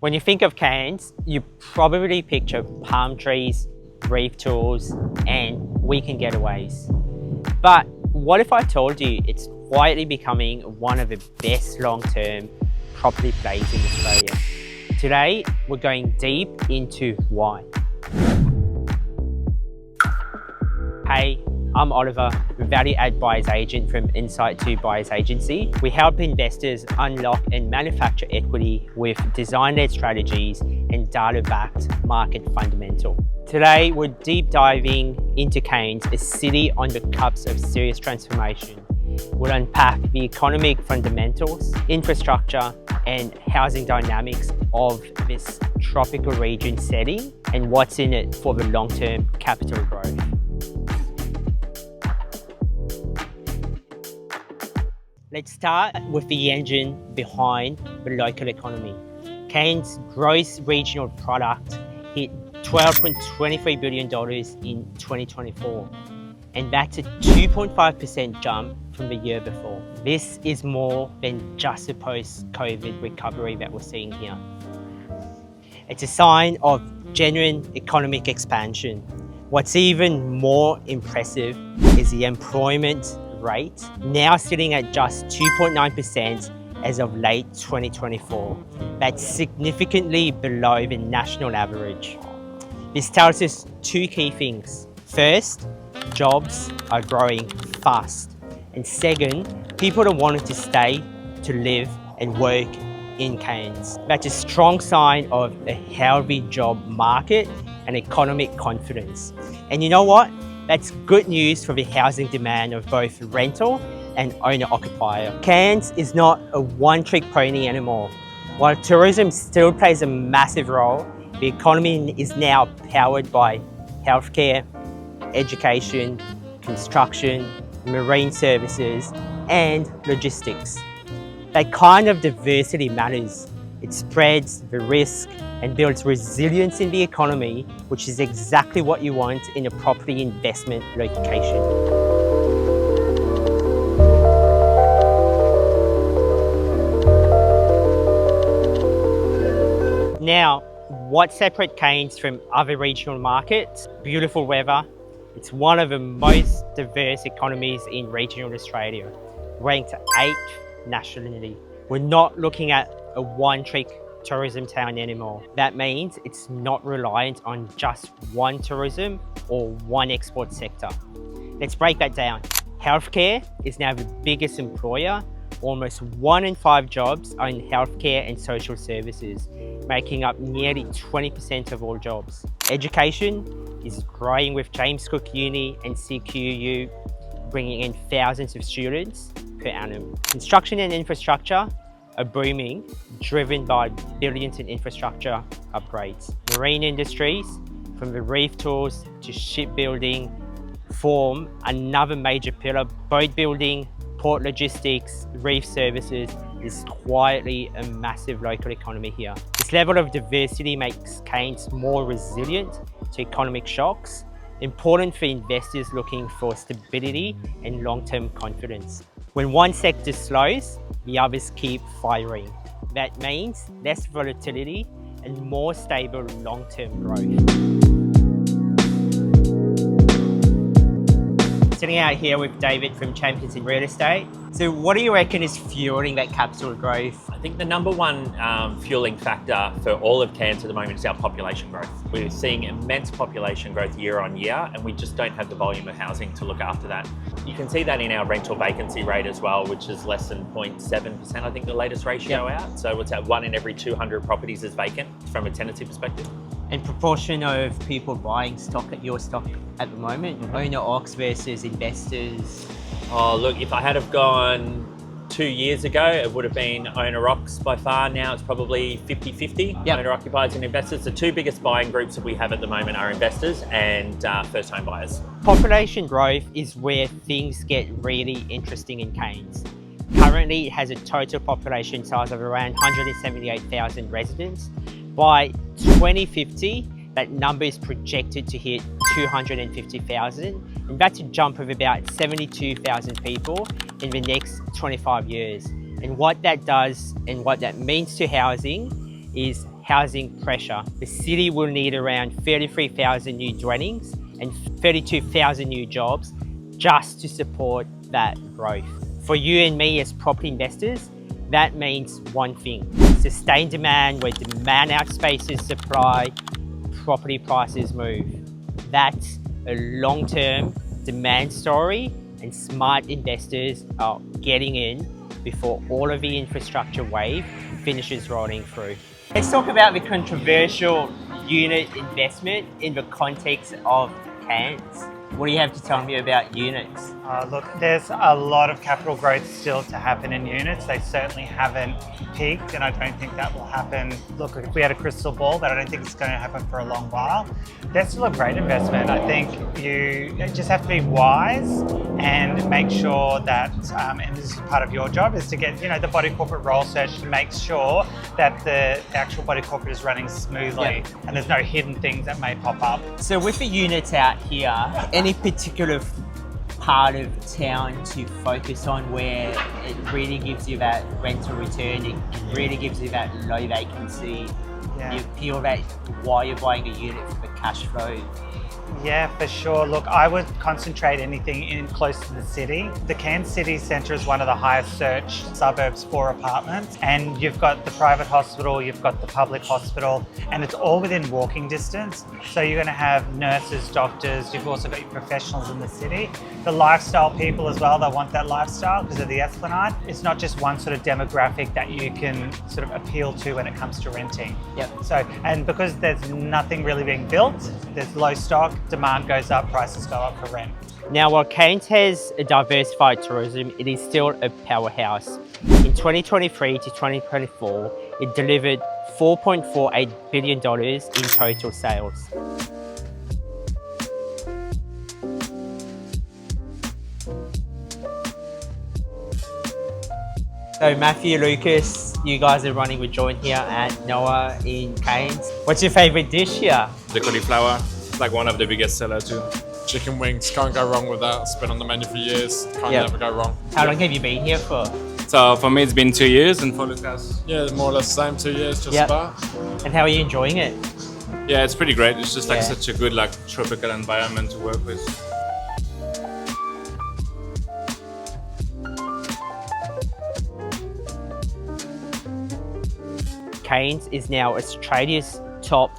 When you think of Cairns, you probably picture palm trees, reef tours, and weekend getaways. But what if I told you it's quietly becoming one of the best long-term property plays in Australia? Today, we're going deep into why. Hey, I'm Oliver, value-add buyer's agent from Insighto Buyers Agency. We help investors unlock and manufacture equity with design-led strategies and data-backed market fundamental. Today, we're deep diving into Cairns, a city on the cusp of serious transformation. We'll unpack the economic fundamentals, infrastructure, and housing dynamics of this tropical region setting and what's in it for the long-term capital growth. Let's start with the engine behind the local economy. Cairns' gross regional product hit $12.23 billion in 2024, and that's a 2.5% jump from the year before. This is more than just a post-COVID recovery that we're seeing here. It's a sign of genuine economic expansion. What's even more impressive is the employment rate, now sitting at just 2.9% as of late 2024. That's significantly below the national average. This tells us two key things. First, jobs are growing fast. And second, people are wanting to stay, to live and work in Cairns. That's a strong sign of a healthy job market and economic confidence. And you know what? That's good news for the housing demand of both rental and owner-occupier. Cairns is not a one-trick pony anymore. While tourism still plays a massive role, the economy is now powered by healthcare, education, construction, marine services, and logistics. That kind of diversity matters. It spreads the risk and builds resilience in the economy, which is exactly what you want in a property investment location. Now, what separates Cairns from other regional markets? Beautiful weather. It's one of the most diverse economies in regional Australia, ranked 8th nationally. We're not looking at a one-trick tourism town anymore. That means it's not reliant on just one tourism or one export sector. Let's break that down. Healthcare is now the biggest employer. Almost 1 in 5 jobs are in healthcare and social services, making up nearly 20% of all jobs. Education is growing with James Cook Uni and CQU bringing in thousands of students per annum. Construction and infrastructure are booming, driven by billions in infrastructure upgrades. Marine industries, from the reef tours to shipbuilding, form another major pillar. Boat building, port logistics, reef services is quietly a massive local economy here. This level of diversity makes Cairns more resilient to economic shocks, important for investors looking for stability and long-term confidence. When one sector slows, the others keep firing. That means less volatility and more stable long-term growth. Sitting out here with David from Champions in Real Estate. So what do you reckon is fueling that capital growth? I think the number one fueling factor for all of Cairns at the moment is our population growth. We're seeing immense population growth year on year, and we just don't have the volume of housing to look after that. You can see that in our rental vacancy rate as well, which is less than 0.7%, I think the latest ratio out. So what's that, 1 in every 200 properties is vacant from a tenancy perspective. And proportion of people buying stock at your stock at the moment, owner-occ versus investors? Oh, look, if I had have gone 2 years ago, it would have been owner-occs by far. Now it's probably 50-50, owner-occupiers and investors. The two biggest buying groups that we have at the moment are investors and first-home buyers. Population growth is where things get really interesting in Cairns. Currently, it has a total population size of around 178,000 residents. By 2050, that number is projected to hit 250,000, and that's a jump of about 72,000 people in the next 25 years. And what that does and what that means to housing is housing pressure. The city will need around 33,000 new dwellings and 32,000 new jobs just to support that growth. For you and me as property investors, that means one thing: sustained demand. Where demand outspaces supply, property prices move. That's a long-term demand story, and smart investors are getting in before all of the infrastructure wave finishes rolling through. Let's talk about the controversial unit investment in the context of Cairns. What do you have to tell me about units? Look, there's a lot of capital growth still to happen in units. They certainly haven't peaked, and I don't think that will happen. Look, if we had a crystal ball, but I don't think it's going to happen for a long while. That's still a great investment. I think you just have to be wise and make sure that, and this is part of your job, is to get the body corporate role search to make sure that the actual body corporate is running smoothly and there's no hidden things that may pop up. So with the units out here, any particular part of town to focus on where it really gives you that rental return, it really gives you that low vacancy, you feel that why you're buying a unit for the cash flow? Yeah, for sure. Look, I would concentrate anything in close to the city. The Cairns City Centre is one of the highest searched suburbs for apartments, and you've got the private hospital, you've got the public hospital, and it's all within walking distance. So you're going to have nurses, doctors, you've also got your professionals in the city. The lifestyle people as well, they want that lifestyle because of the Esplanade. It's not just one sort of demographic that you can sort of appeal to when it comes to renting. So, and because there's nothing really being built, there's low stock, demand goes up, prices go up for rent. Now, while Cairns has a diversified tourism, it is still a powerhouse. In 2023 to 2024, it delivered $4.48 billion in total sales. So Matthew, Lucas, you guys are running with Joint here at Noah in Cairns. What's your favourite dish here? The cauliflower, like one of the biggest sellers too. Chicken wings, can't go wrong with that. It's been on the menu for years, can't never go wrong. How long have you been here for? So for me it's been 2 years, and for Lucas? Yeah, more or less the same, 2 years just about. And how are you enjoying it? Yeah, it's pretty great. It's just like such a good tropical environment to work with. Cairns is now Australia's top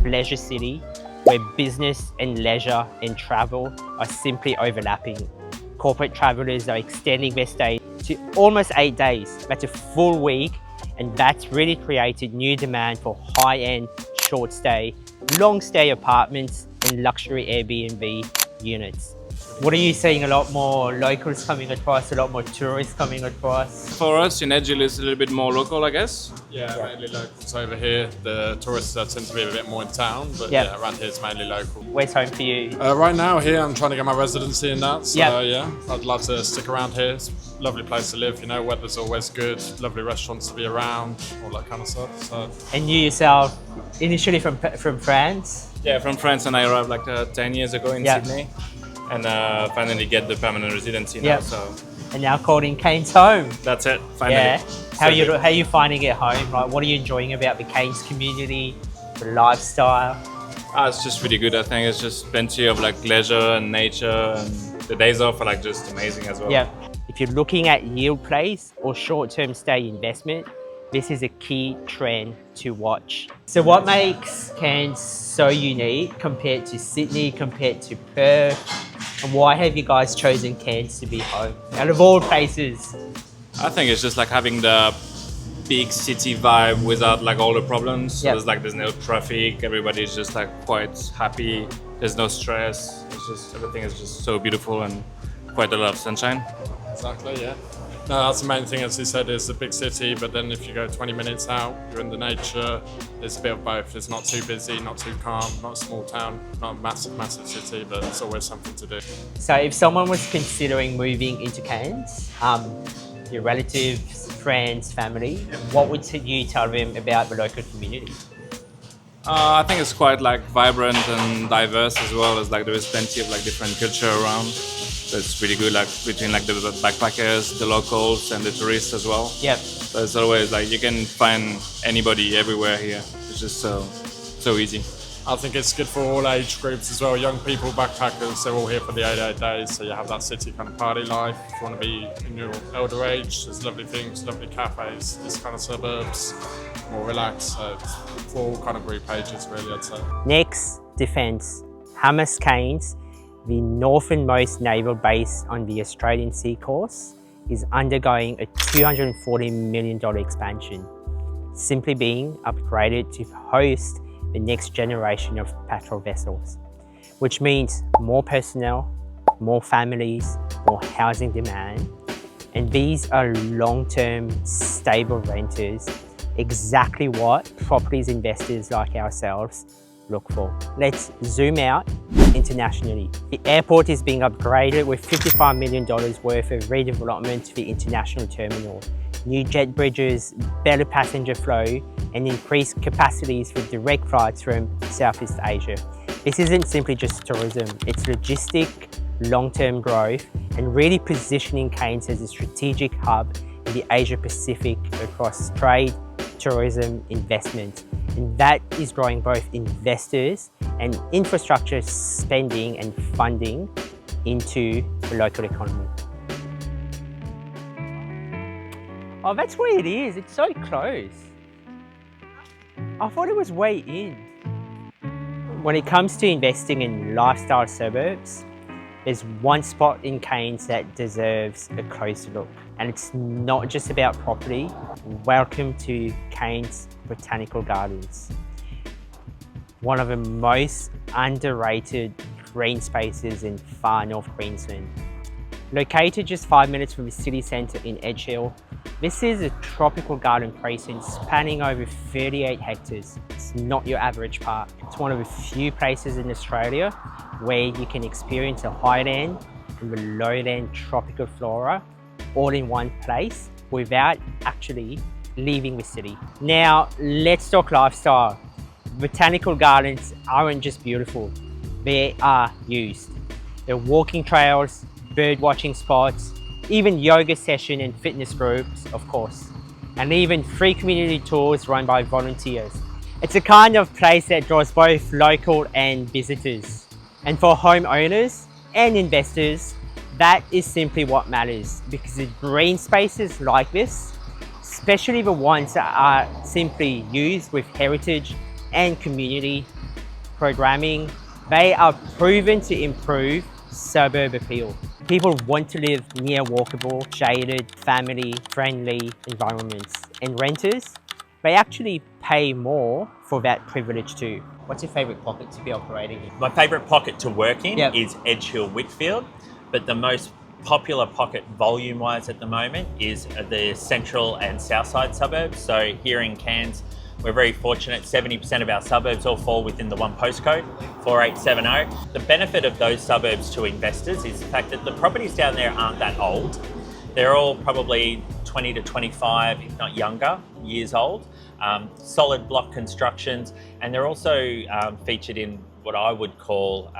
leisure city, where business and leisure and travel are simply overlapping. Corporate travellers are extending their stay to almost 8 days. That's a full week, and that's really created new demand for high-end, short stay, long stay apartments and luxury Airbnb units. What are you seeing? A lot more locals coming across, a lot more tourists coming across? For us in Edghill it's a little bit more local, I guess. Yeah, mainly locals over here. The tourists tend to be a bit more in town, but around here it's mainly local. Where's home for you? Right now here I'm trying to get my residency in that, so I'd love to stick around here. It's a lovely place to live, weather's always good, lovely restaurants to be around, all that kind of stuff. So. And you yourself, initially from France? Yeah, from France, and I arrived 10 years ago in Sydney. And finally get the permanent residency now. So. And now calling Cairns home. That's it, finally. Yeah. How are you finding it home? Like, what are you enjoying about the Cairns community, the lifestyle? It's just really good. I think it's just plenty of leisure and nature, and the days off are just amazing as well. Yeah. If you're looking at yield plays or short-term stay investment, this is a key trend to watch. So what makes Cairns so unique compared to Sydney, compared to Perth? And why have you guys chosen Cairns to be home? Out of all places. I think it's just having the big city vibe without all the problems. So there's no traffic, everybody's just quite happy, there's no stress. It's just, everything is just so beautiful and quite a lot of sunshine. Exactly, yeah. No, that's the main thing, as he said, is the big city, but then if you go 20 minutes out, you're in the nature, there's a bit of both. It's not too busy, not too calm, not a small town, not a massive city, but it's always something to do. So if someone was considering moving into Cairns, your relatives, friends, family, what would you tell them about the local community? I think it's quite vibrant and diverse as well, as there is plenty of different culture around. So it's really good between the backpackers, the locals and the tourists as well. Yep. So it's always you can find anybody everywhere here, which It's just so easy. I think it's good for all age groups as well. Young people, backpackers, they're all here for the 88 days. So you have that city kind of party life. If you want to be in your elder age, there's lovely things, lovely cafes, this kind of suburbs, more relaxed. So it's for all kind of group ages really, I'd say. Next, defence. Hummus Cairns, the northernmost naval base on the Australian sea coast, is undergoing a $240 million expansion, simply being upgraded to host the next generation of patrol vessels, which means more personnel, more families, more housing demand, and these are long-term stable renters, exactly what properties investors like ourselves look for. Let's zoom out internationally. The airport is being upgraded with $55 million worth of redevelopment to the international terminal, new jet bridges, better passenger flow, and increased capacities for direct flights from Southeast Asia. This isn't simply just tourism, it's logistic, long-term growth, and really positioning Cairns as a strategic hub in the Asia Pacific across trade, tourism, investment. And that is drawing both investors and infrastructure spending and funding into the local economy. Oh, that's where it is. It's so close. I thought it was way in. When it comes to investing in lifestyle suburbs, there's one spot in Cairns that deserves a closer look. And it's not just about property. Welcome to Cairns Botanical Gardens. One of the most underrated green spaces in far north Queensland. Located just 5 minutes from the city centre in Edge Hill, this is a tropical garden precinct spanning over 38 hectares. It's not your average park. It's one of the few places in Australia where you can experience the highland and the lowland tropical flora all in one place without actually leaving the city. Now, let's talk lifestyle. Botanical gardens aren't just beautiful, they are used. There are walking trails, bird watching spots, even yoga session and fitness groups, of course, and even free community tours run by volunteers. It's a kind of place that draws both local and visitors. And for homeowners and investors, that is simply what matters, because the green spaces like this, especially the ones that are simply used with heritage and community programming, they are proven to improve suburb appeal. People want to live near walkable, shaded, family-friendly environments. And renters, they actually pay more for that privilege too. What's your favourite pocket to be operating in? My favourite pocket to work in Yep. is Edge Hill, Whitfield, but the most popular pocket volume-wise at the moment is the central and south side suburbs. So here in Cairns, we're very fortunate, 70% of our suburbs all fall within the one postcode, 4870. The benefit of those suburbs to investors is the fact that the properties down there aren't that old. They're all probably 20 to 25, if not younger, years old. Solid block constructions, and they're also featured in what I would call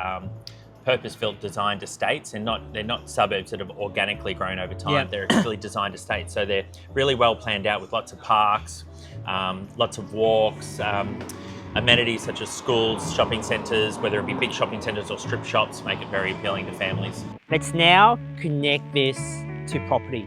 purpose-built designed estates, and they're not suburbs that have organically grown over time. Yeah. They're actually designed estates, so they're really well planned out with lots of parks, lots of walks, amenities such as schools, shopping centres, whether it be big shopping centres or strip shops, make it very appealing to families. Let's now connect this to property.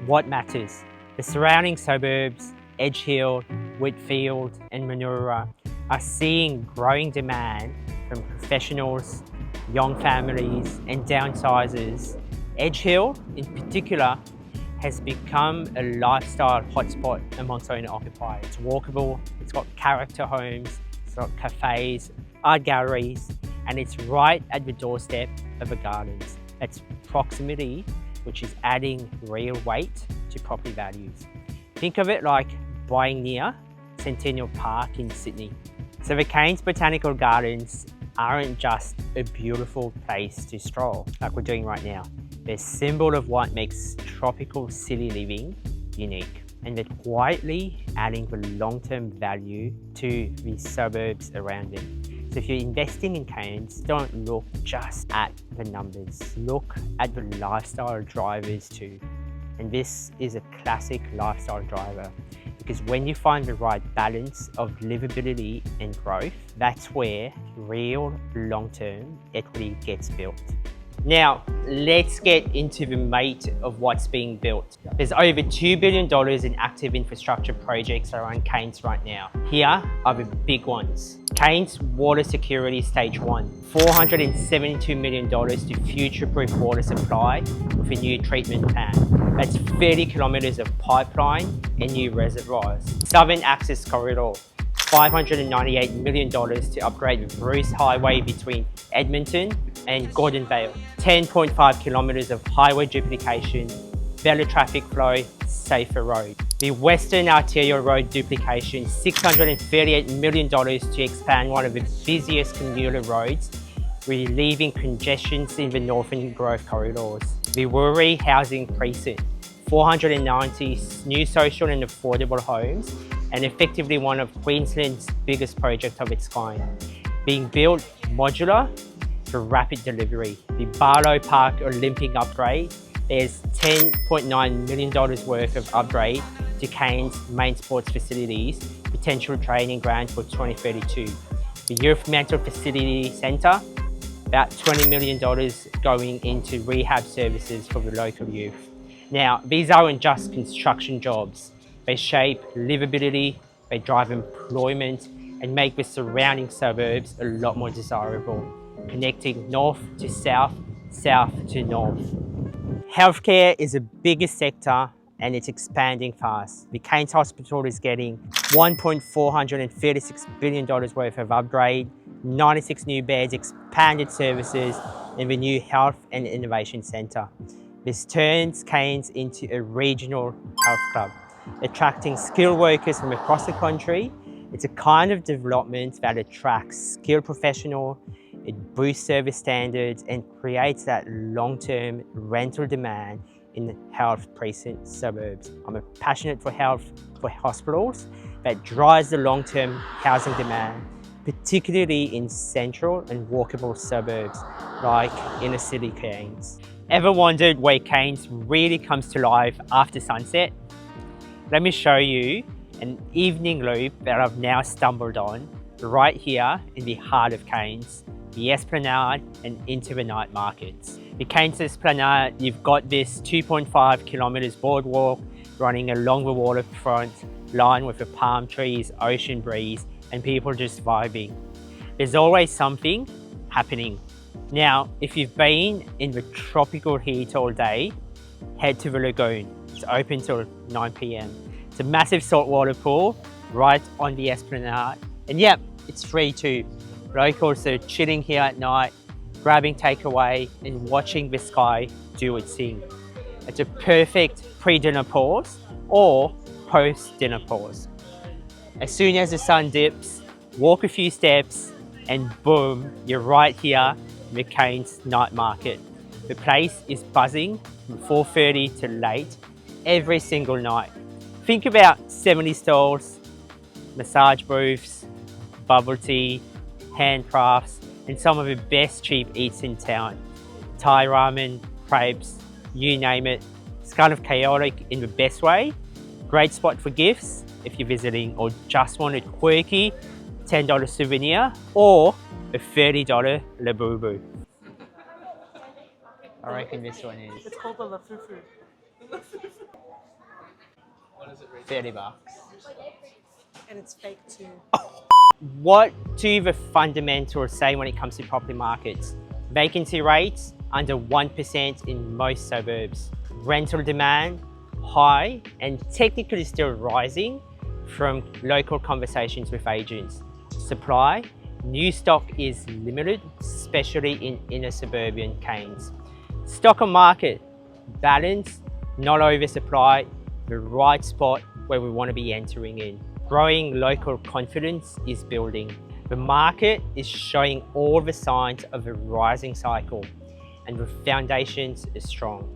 What matters? The surrounding suburbs, Edge Hill, Whitfield and Manoora, are seeing growing demand from professionals, young families and downsizers. Edge Hill in particular has become a lifestyle hotspot amongst owner-occupiers. It's walkable, it's got character homes, it's got cafes, art galleries, and it's right at the doorstep of the gardens. That's proximity, which is adding real weight to property values. Think of it like buying near Centennial Park in Sydney. So the Cairns Botanical Gardens aren't just a beautiful place to stroll like we're doing right now. They're a symbol of what makes tropical city living unique, and they're quietly adding the long-term value to the suburbs around them. So if you're investing in Cairns, don't look just at the numbers, look at the lifestyle drivers too. And this is a classic lifestyle driver. because when you find the right balance of livability and growth, that's where real long-term equity gets built. Now, let's get into the meat of what's being built. There's over $2 billion in active infrastructure projects around Cairns right now. Here are the big ones. Cairns Water Security Stage 1, $472 million to future-proof water supply with a new treatment plant. That's 30 kilometres of pipeline and new reservoirs. Southern Access Corridor, $598 million to upgrade the Bruce Highway between Edmonton and Gordon Vale. 10.5 kilometres of highway duplication, better traffic flow, safer road. The Western Arterial Road duplication, $638 million to expand one of the busiest commuter roads, relieving congestions in the Northern Growth corridors. The Woori Housing Precinct, 490 new social and affordable homes, and effectively one of Queensland's biggest projects of its kind. Being built modular for rapid delivery. The Barlow Park Olympic upgrade, there's $10.9 million worth of upgrade to Cairns main sports facilities, potential training ground for 2032. The Youth Mental Facility Centre, about $20 million going into rehab services for the local youth. Now, these aren't just construction jobs. They shape livability, they drive employment, and make the surrounding suburbs a lot more desirable, connecting north to south, south to north. Healthcare is the biggest sector and it's expanding fast. The Cairns Hospital is getting $1.436 billion worth of upgrade, 96 new beds, expanded services, and the new Health and Innovation Centre. This turns Cairns into a regional health club, attracting skilled workers from across the country. It's a kind of development that attracts skilled professionals, it boosts service standards and creates that long-term rental demand in the health precinct suburbs. I'm passionate for health, for hospitals, that drives the long-term housing demand, particularly in central and walkable suburbs like inner city Cairns. Ever wondered where Cairns really comes to life after sunset? Let me show you an evening loop that I've now stumbled on right here in the heart of Cairns, the Esplanade and into the night markets. The Cairns Esplanade, you've got this 2.5 kilometres boardwalk running along the waterfront, lined with the palm trees, ocean breeze, and people just vibing. There's always something happening. Now, if you've been in the tropical heat all day, head to the lagoon. It's open till 9 p.m. It's a massive saltwater pool right on the Esplanade. And yep, it's free too. Locals are chilling here at night, grabbing takeaway and watching the sky do its thing. It's a perfect pre-dinner pause or post-dinner pause. As soon as the sun dips, walk a few steps and boom, you're right here in the Cairns night market. The place is buzzing from 4:30 to late every single night. Think about 70 stalls, massage booths, bubble tea, handcrafts, and some of the best cheap eats in town. Thai ramen, crepes, you name it. It's kind of chaotic in the best way. Great spot for gifts if you're visiting or just want a quirky $10 souvenir or a $30 labubu. I reckon this one is. It's called the lafufu. $30. And it's fake too. What do the fundamentals say when it comes to property markets? Vacancy rates under 1% in most suburbs. Rental demand high and technically still rising from local conversations with agents. Supply, new stock is limited, especially in inner suburban Cairns. Stock on market, balance, not oversupply, the right spot where we want to be entering in. Growing local confidence is building. The market is showing all the signs of a rising cycle and the foundations are strong.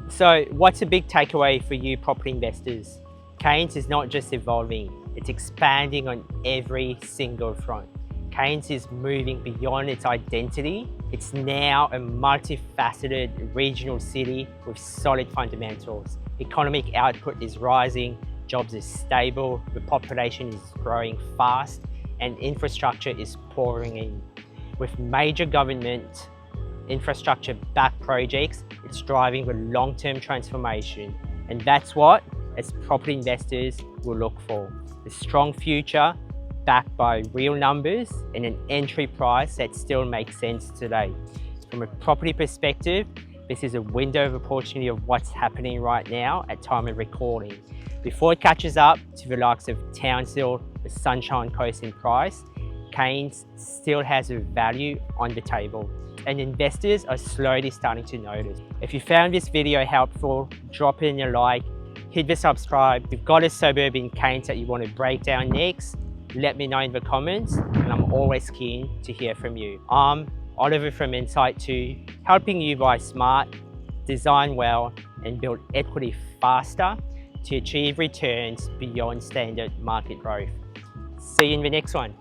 So what's a big takeaway for you property investors? Cairns is not just evolving, it's expanding on every single front. Cairns is moving beyond its identity. It's now a multifaceted regional city with solid fundamentals. Economic output is rising, jobs are stable, the population is growing fast, and infrastructure is pouring in. With major government infrastructure-backed projects, it's driving the long-term transformation. And that's what, as property investors, will look for. A strong future backed by real numbers and an entry price that still makes sense today. From a property perspective, this is a window of opportunity of what's happening right now at time of recording. Before it catches up to the likes of Townsville, the Sunshine Coast in price, Cairns still has a value on the table, and investors are slowly starting to notice. If you found this video helpful, drop in a like, hit the subscribe. If you've got a suburb in Cairns that you want to break down next, let me know in the comments, and I'm always keen to hear from you. I'm Oliver from Insighto, helping you buy smart, design well, and build equity faster to achieve returns beyond standard market growth. See you in the next one.